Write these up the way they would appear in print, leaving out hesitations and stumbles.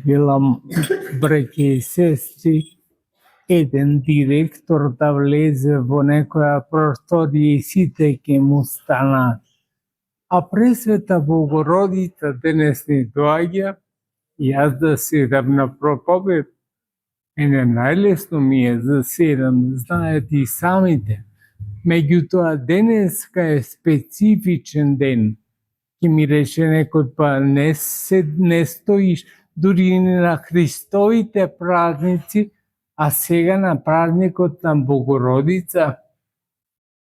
Велам, браќа и сестри, еден директор да влезе во некоја просторија и сите ќе му станат. А Пресвета Богородица денес ни доаѓа, јас да седам на проповед. Мене најлесно ми е да седам, знаете и самите. Меѓутоа денеска е специфичен ден. Ке ми рече некој, па не стоиш дури на Христовите празници, а сега на празникот на Богородица.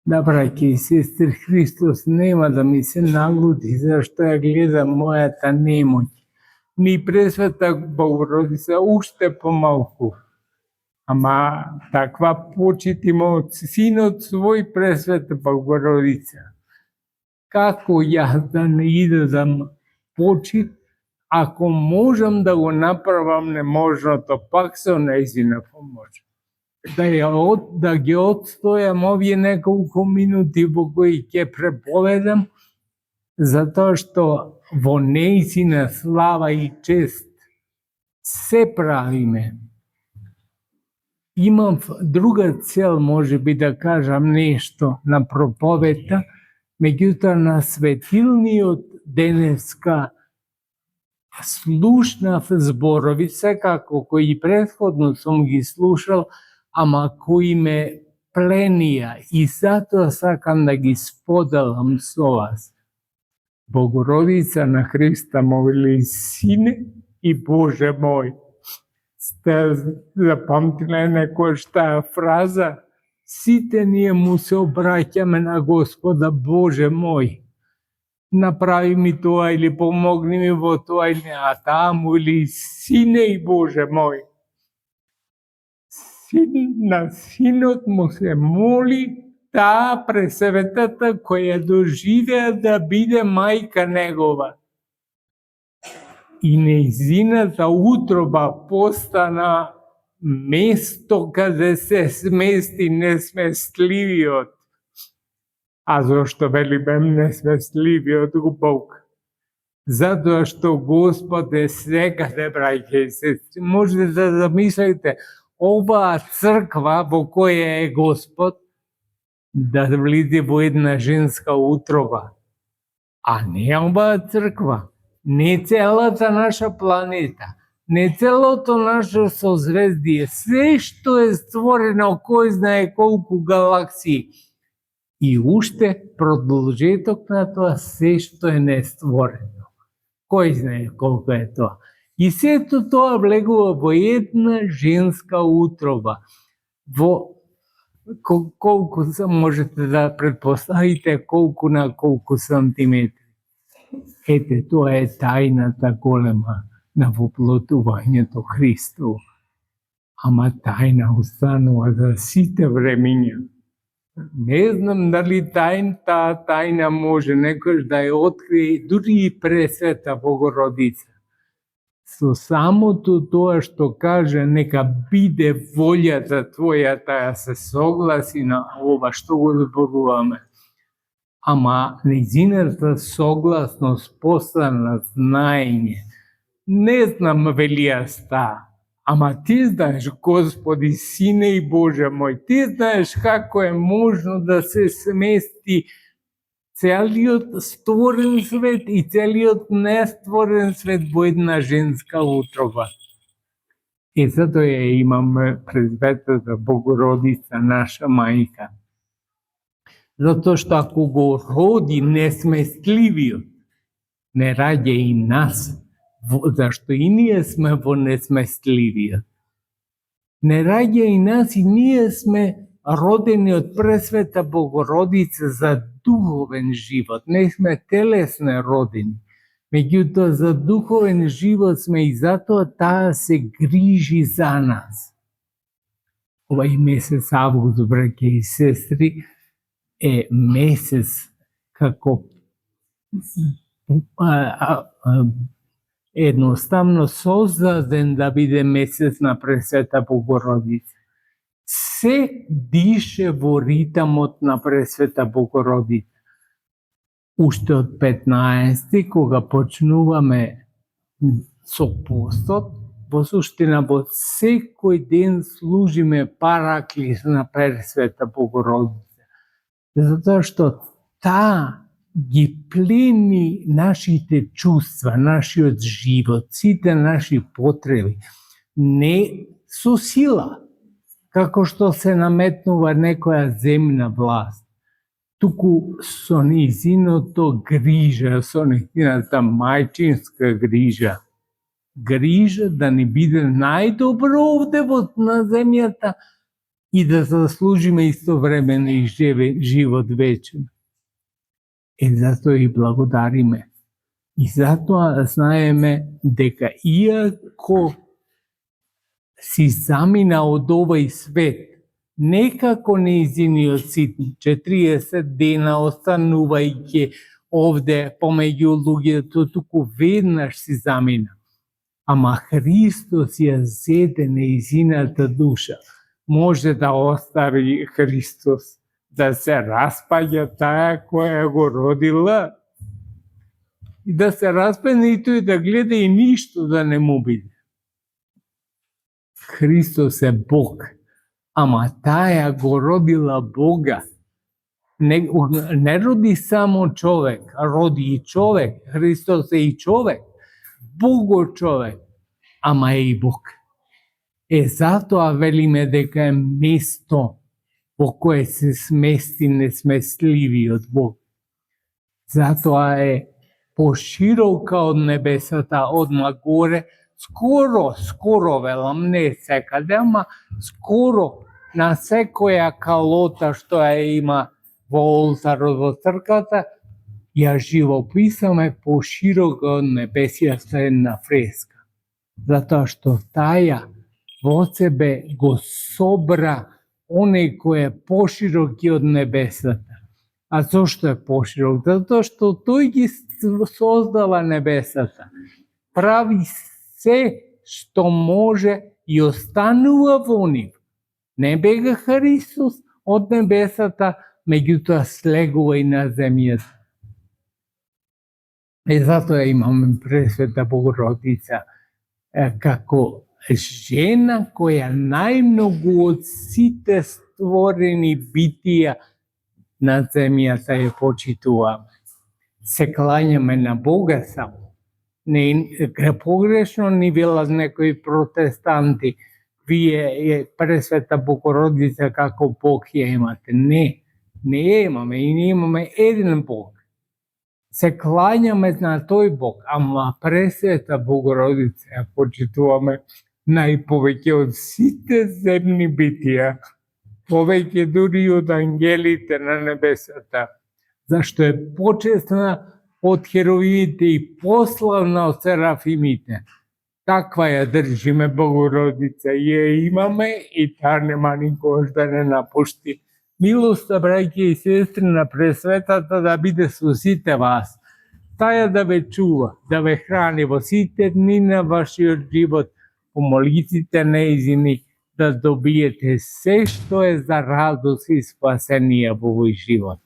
Да, браќа и сестри, Христос нема да ми се налути зашто ја гледам мојата немоќ. Ни Пресвета Богородица уште помалку. Ама таква почит има од Синот свој Пресвета Богородица. Како јас да не идам почит, ако можам да го направам неможното, пак со нејзина помош. Да ги отстојам овие неколку минути во кои ќе преповедам, затоа што во нејзина слава и чест се правиме. Имам друга цел, може би да кажам нешто на проповедта, меѓутоа на светилниот денеска слушнав зборови, секако кои претходно сум ги слушал, ама кои ме пленија и затоа сакам да ги споделам со вас. Богородица на Христа му вели: Сине и Боже мој. Сте запамтиле некојаш таа фраза? Сите ние му се обраќаме на Господа: Боже мој, направи ми тоа или помогни ми во тоа, а таа му вели: Сине и Боже мој. На Синот му се моли таа Пресветата која доживеа да биде мајка негова. И нејзината утроба постана место каде се смести несместливиот. А зошто велиме несместливиот Бог? Затоа што Господ е секаде, браќа и сестри. Можете да замислите оваа црква во која е Господ да влизе во една женска утроба. А не оваа црква, не целата наша планета, не целото наше созвездие, се што е створено, кој знае колку галаксии. И уште продолжеток на тоа, се што е нестворено. Кој знае колку е тоа. И сето тоа влегува во една женска утроба. Во колку можете да предпоставите колку на колку сантиметри. Ете, тоа е тајната голема на воплотувањето Христово. Ама тајна останува за сите времиња. Не знам дали таа тајна може некој да ја открие дури и Пресвета Богородица. Со самото тоа што каже нека биде волјата Твојата, ја се согласи на ова што го зборуваме. Ама нејзината согласност постана знаење. Не знам велија ста, ама ти знаеш, Господи, Сине и Боже мој, ти знаеш како е можно да се смести целиот створен свет и целиот нестворен свет во една женска утроба. И затоа ја имаме Пресветата Богородица, наша мајка. Затоа што ако го роди несместливиот, не раѓа и нас, зашто и ние сме во несместливиот. Не раѓа и нас, и ние сме родени од Пресвета Богородица за духовен живот. Не сме телесне родени, меѓутоа за духовен живот сме и затоа таа се грижи за нас. Овај месец август, браќа и сестри, е месец како едноставно создаден да биде месец на Пресвета Богородица. Се дише во ритамот на Пресвета Богородица. Уште од 15, кога почнуваме 100%, во суштина во секој ден служиме параклис на Пресвета Богородица. Затоа што таа ги плени нашите чувства, нашиот живот, сите наши потреби, не со сила, како што се наметнува некоја земна власт, туку со нејзиното грижа, со нејзината мајчинска грижа. Грижа да ни биде најдобро овде на земјата и да заслужиме истовремено и живот вечен. Затоа и благодариме. И затоа знаеме дека иако си замина од овој свет, некако нејзиниот син 40 дена останувајќи овде помеѓу луѓето, туку веднаш си замина. Ама Христос ја зеде нејзината душа. Може да остави Христос да се распаѓа таа која го родила и да се распадне и тој да гледа и ништо да не му биде. Христос е Бог, ама таа го родила Бога. Не роди само човек, роди и човек. Христос е и човек, Бого човек, ама е и Бог. Затоа велиме дека е место во кое се смести несместливиот Бог. Затоа е поширока од небесата, одма горе, скоро велам, не секаде, ама скоро на секоја калота што ја има во олтарот во црквата, ја живописаме поширока од небесјата една фреска. Затоа што таја во себе го собра оној кој е поширок од небесата. А зошто е поширок? Затоа што тој ги создава небесата. Прави се што може и останува во нив. Не бега Христос од небесата, меѓутоа слегува и на земјата. Затоа имаме Пресвета Богородица како жена која најмногу од сите створени битија на земјата ја почитуваме. Се клањаме на Бога само. Не погрешно ни велат некои протестанти, вие Пресвета Богородица како Бог ја имате. Не ја имаме и ние имаме еден Бог. Се клањаме на тој Бог, ама Пресвета Богородица ја почитуваме најповеќе од сите земни битија, повеќе дури од ангелите на небесата, зашто е почесна од херовимите и пославна од серафимите. Таква ја држиме Богородица, ја имаме и таа нема никогаш да не напушти. Милоста, браќи и сестри, на Пресветата да биде со сите вас. Таја да ве чува, да ве храни во сите дни на вашиот живот. Помолите нејзини да добиете се што е за радост и спасение во овој живот.